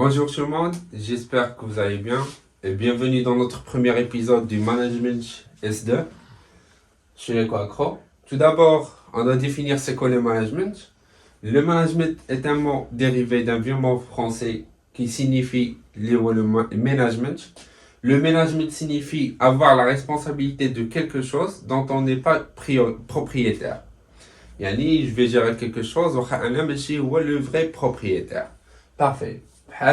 Bonjour tout le monde, j'espère que vous allez bien et bienvenue dans notre premier épisode du Management S2 chez EcoAccro. Tout d'abord, on doit définir c'est quoi le management. Le management est un mot dérivé d'un vieux mot français qui signifie le management. Le management signifie avoir la responsabilité de quelque chose dont on n'est pas propriétaire. Yani, je vais gérer quelque chose, le vrai propriétaire. Parfait.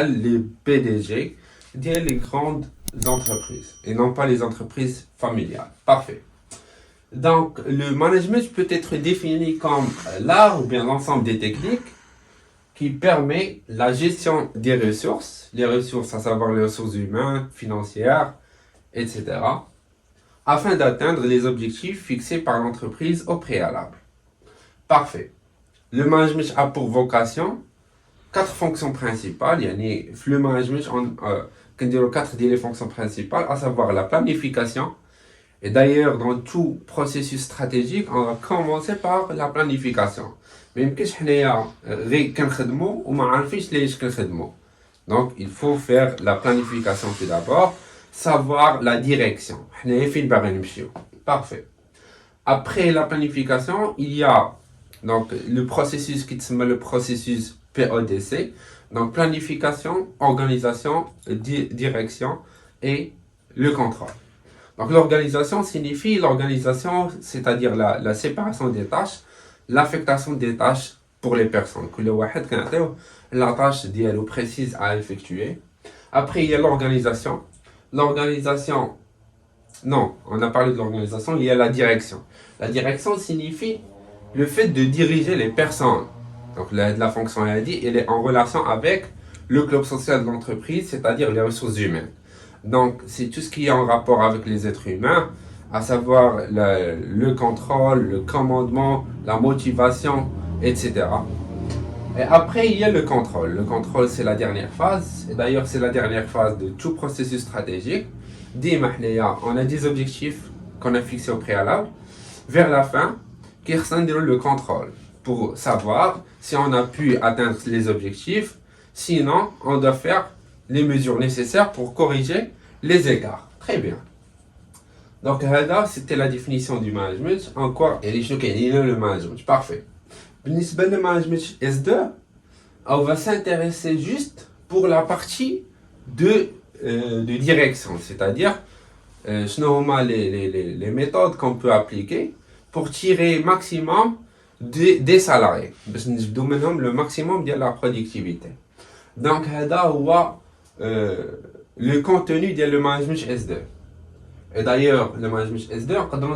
Les PDG, les grandes entreprises et non pas les entreprises familiales. Parfait. Donc, le management peut être défini comme l'art ou bien l'ensemble des techniques qui permet la gestion des ressources, les ressources, à savoir les ressources humaines, financières, etc., afin d'atteindre les objectifs fixés par l'entreprise au préalable. Parfait. Le management a pour vocation 4 fonctions principales. Le management, on a 4 des fonctions principales, à savoir la planification. Et d'ailleurs, dans tout processus stratégique, on va commencer par la planification. Mais donc, il faut faire la planification tout d'abord, savoir la direction. Parfait. Après la planification, il y a donc le processus qui s'appelle le processus PODC, donc planification, organisation, direction et le contrôle. Donc l'organisation signifie l'organisation, c'est-à-dire la séparation des tâches, l'affectation des tâches pour les personnes. La tâche précise à effectuer. Après il y a l'organisation. L'organisation, non, on a parlé de l'organisation, il y a la direction. La direction signifie le fait de diriger les personnes. Donc la fonction elle est en relation avec le club social de l'entreprise, c'est-à-dire les ressources humaines. Donc c'est tout ce qui est en rapport avec les êtres humains, à savoir le contrôle, le commandement, la motivation, etc. Et après il y a le contrôle. Le contrôle c'est la dernière phase, et d'ailleurs c'est la dernière phase de tout processus stratégique. On a des objectifs qu'on a fixés au préalable. Vers la fin, qui ressemble le contrôle pour savoir si on a pu atteindre les objectifs. Sinon, on doit faire les mesures nécessaires pour corriger les écarts. Très bien. Donc, c'était la définition du management. Encore, et le management. Parfait. Le management S2, on va s'intéresser juste pour la partie de direction, c'est-à-dire les méthodes qu'on peut appliquer pour tirer maximum des salariés. Le maximum de la productivité. Donc, le contenu de le management S2. Et d'ailleurs, le management S2, on peut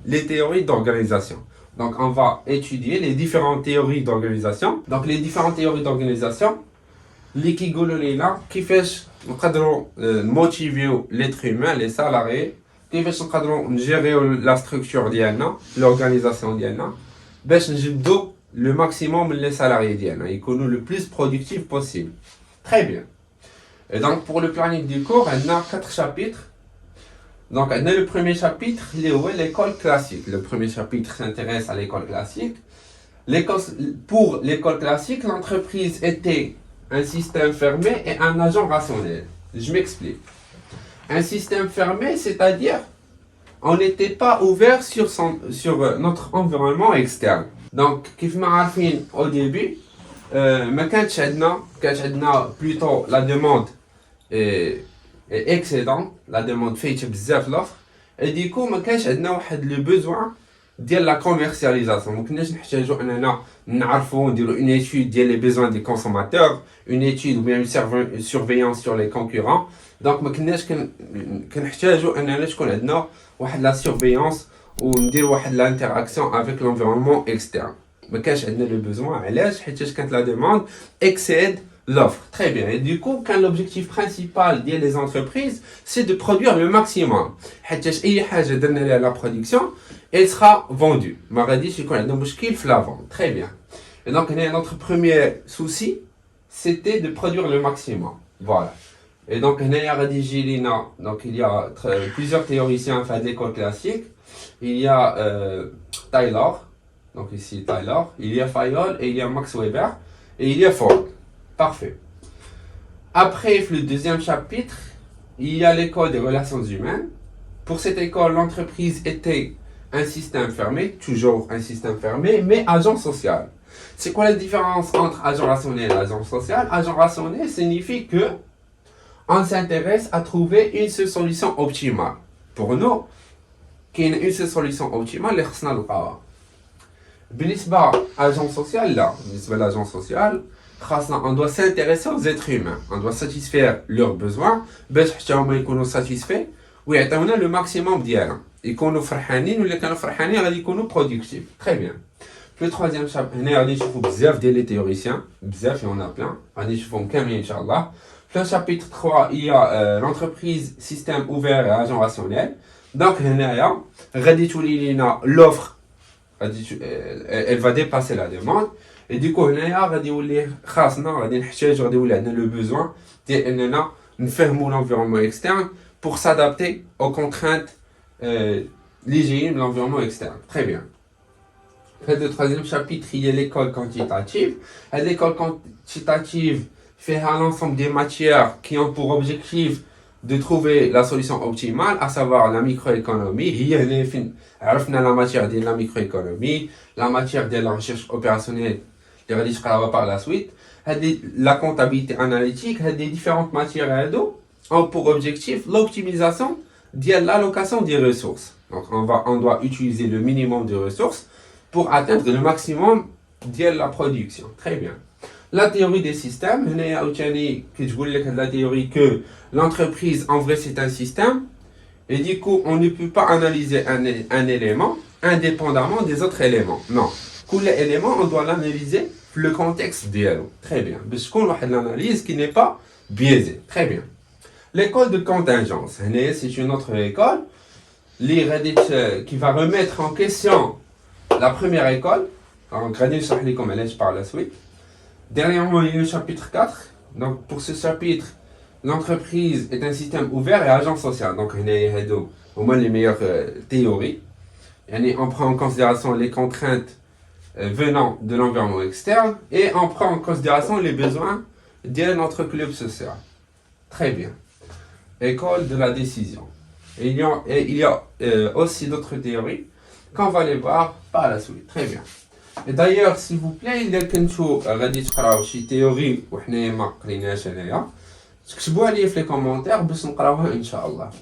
les théories d'organisation. Donc, on va étudier les différentes théories d'organisation. Donc, les différentes théories d'organisation, qui fait motiver l'être humain, les salariés, qui fait gérer la structure ديالنا, l'organisation ديالنا, باش نجبدو le maximum les salariés ديالنا, يكونوا le plus productif possible. Très bien. Et donc pour le planning du cours, on a 4 chapitres. Donc on a le premier chapitre, l'école classique. Le premier chapitre s'intéresse à l'école classique. Pour l'école classique, l'entreprise était un système fermé et un agent rationnel. Je m'explique. Un système fermé, c'est-à-dire on n'était pas ouvert sur notre environnement externe. Donc, comme vous savez au début, plutôt la demande est excédente, la demande fait l'offre, et du coup, ما كانش عندنا le besoin de la commercialisation. Donc, nous avons une étude des besoins des consommateurs, une étude ou bien une surveillance sur les concurrents. Donc, nous avons la surveillance ou l'interaction avec l'environnement externe. Nous avons le besoin, quand la demande excède l'offre. Très bien. Et du coup, quand l'objectif principal des entreprises, c'est de produire le maximum. La production, elle sera vendue. Très bien. Et donc, notre premier souci, c'était de produire le maximum. Voilà. Et donc, il y a plusieurs théoriciens d'école classique. Il y a Taylor, donc ici Taylor, il y a Fayol, et il y a Max Weber, et il y a Ford. Parfait. Après le deuxième chapitre, il y a l'école des relations humaines. Pour cette école, l'entreprise était un système fermé, toujours un système fermé, mais agent social. C'est quoi la différence entre agent rationnel et agent social? Agent rationnel signifie que on s'intéresse à trouver une seule solution optimale. Pour nous, qu'il y a une seule solution optimale, les خصنا نلقاوها. بالنسبة agent social là, بالنسبة l'agent social, on doit s'intéresser aux êtres humains. On doit satisfaire leurs besoins باش حتى هما يكونوا satisfaits ويعطيونا le maximum ديالهم. يكونوا فرحانين ولا كانوا فرحانين غادي يكونوا productifs. Très bien. في التروازيام شابتر هنا غادي نشوفوا بزاف ديال لي تhéoriciens, بزاف يون بلان, غادي نشوفهم كاملين ان شاء الله. في le chapitre 3, il y a l'entreprise, système ouvert et agent rationnel. Donc هنايا غادي تولي لينا l'offre, elle va dépasser la demande. Et du coup هنايا غادي يولي خاصنا غادي نحتاج غادي يولي عندنا le besoin ديال اننا نفهموا l'environnement externe pour s'adapter aux contraintes اللي جايين من l'environnement externe. Très bien. Le troisième chapitre, il y a l'école quantitative. L'école quantitative fait l'ensemble des matières qui ont pour objectif de trouver la solution optimale, à savoir la microéconomie. On a la matière de la microéconomie, la matière de la recherche opérationnelle, par la suite. La comptabilité analytique, les différentes matières ont pour objectif l'optimisation de l'allocation des ressources. Donc on doit utiliser le minimum de ressources pour atteindre le maximum de la production. Très bien. La théorie des systèmes, la théorie que l'entreprise, en vrai, c'est un système. Et du coup, on ne peut pas analyser un élément indépendamment des autres éléments. Non. Tous les éléments, on doit l'analyser le contexte d'elle. Très bien. Parce qu'on a une analyse qui n'est pas biaisée. Très bien. L'école de contingence, c'est une autre école qui va remettre en question la première école. Donc, comme elle est par la suite. Dernièrement, il y a le chapitre 4. Donc, pour ce chapitre, l'entreprise est un système ouvert et agent social. Donc, il y a au moins les meilleures théories. On prend en considération les contraintes venant de l'environnement externe et on prend en considération les besoins de notre club social. Très bien. École de la décision. Et il y a aussi d'autres théories qu'on va les voir par la suite. Très bien. Et d'ailleurs, s'il vous plaît, إذا كنتو غادي تقراو شي تيوري وحنايا ما قريناش هنايا تكتبوها لي في لي كومونتير باش نقراوها إن شاء الله.